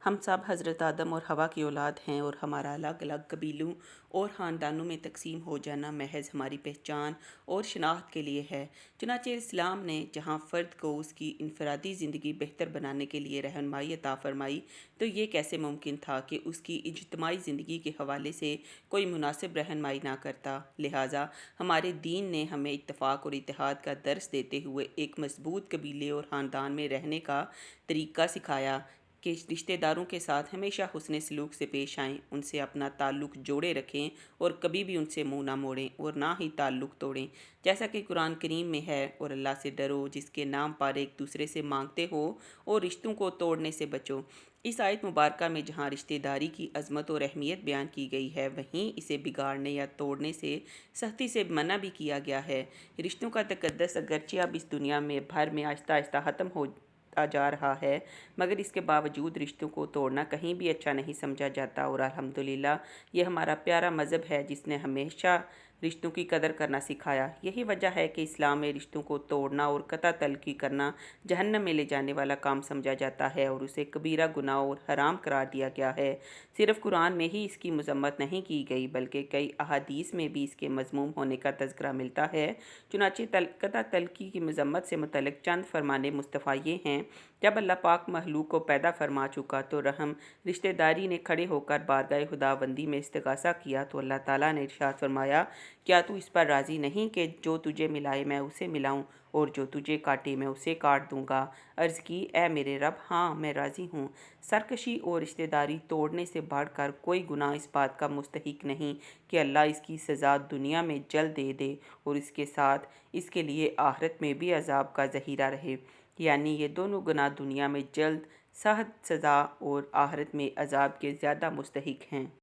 ہم سب حضرت آدم اور حوا کی اولاد ہیں اور ہمارا الگ الگ قبیلوں اور خاندانوں میں تقسیم ہو جانا محض ہماری پہچان اور شناخت کے لیے ہے۔ چنانچہ اسلام نے جہاں فرد کو اس کی انفرادی زندگی بہتر بنانے کے لیے رہنمائی عطا فرمائی، تو یہ کیسے ممکن تھا کہ اس کی اجتماعی زندگی کے حوالے سے کوئی مناسب رہنمائی نہ کرتا؟ لہٰذا ہمارے دین نے ہمیں اتفاق اور اتحاد کا درس دیتے ہوئے ایک مضبوط قبیلے اور خاندان میں رہنے کا طریقہ سکھایا کہ رشتہ داروں کے ساتھ ہمیشہ حسن سلوک سے پیش آئیں، ان سے اپنا تعلق جوڑے رکھیں اور کبھی بھی ان سے منہ نہ موڑیں اور نہ ہی تعلق توڑیں، جیسا کہ قرآن کریم میں ہے، اور اللہ سے ڈرو جس کے نام پر ایک دوسرے سے مانگتے ہو اور رشتوں کو توڑنے سے بچو۔ اس آیت مبارکہ میں جہاں رشتہ داری کی عظمت اور اہمیت بیان کی گئی ہے، وہیں اسے بگاڑنے یا توڑنے سے سختی سے منع بھی کیا گیا ہے۔ رشتوں کا تقدس اگرچہ اب اس دنیا میں بھر میں آہستہ آہستہ ختم ہوتا جا رہا ہے، مگر اس کے باوجود رشتوں کو توڑنا کہیں بھی اچھا نہیں سمجھا جاتا، اور الحمدللہ یہ ہمارا پیارا مذہب ہے جس نے ہمیشہ رشتوں کی قدر کرنا سکھایا۔ یہی وجہ ہے کہ اسلام میں رشتوں کو توڑنا اور قطع تلقی کرنا جہنم میں لے جانے والا کام سمجھا جاتا ہے اور اسے کبیرہ گناہ اور حرام قرار دیا گیا ہے۔ صرف قرآن میں ہی اس کی مذمت نہیں کی گئی بلکہ کئی احادیث میں بھی اس کے مذموم ہونے کا تذکرہ ملتا ہے۔ چنانچہ قطع تلقی کی مذمت سے متعلق چند فرمان مصطفیٰ یہ ہیں: جب اللہ پاک مخلوق کو پیدا فرما چکا تو رحم رشتہ داری نے کھڑے ہو کر بارگاہ خداوندی میں استغاثہ کیا تو اللہ تعالیٰ نے ارشاد فرمایا، کیا تو اس پر راضی نہیں کہ جو تجھے ملائے میں اسے ملاؤں اور جو تجھے کاٹے میں اسے کاٹ دوں گا؟ عرض کی، اے میرے رب، ہاں میں راضی ہوں۔ سرکشی اور رشتہ داری توڑنے سے بڑھ کر کوئی گناہ اس بات کا مستحق نہیں کہ اللہ اس کی سزا دنیا میں جلد دے دے اور اس کے ساتھ اس کے لیے آخرت میں بھی عذاب کا ذخیرہ رہے، یعنی یہ دونوں گناہ دنیا میں جلد سخت سزا اور آخرت میں عذاب کے زیادہ مستحق ہیں۔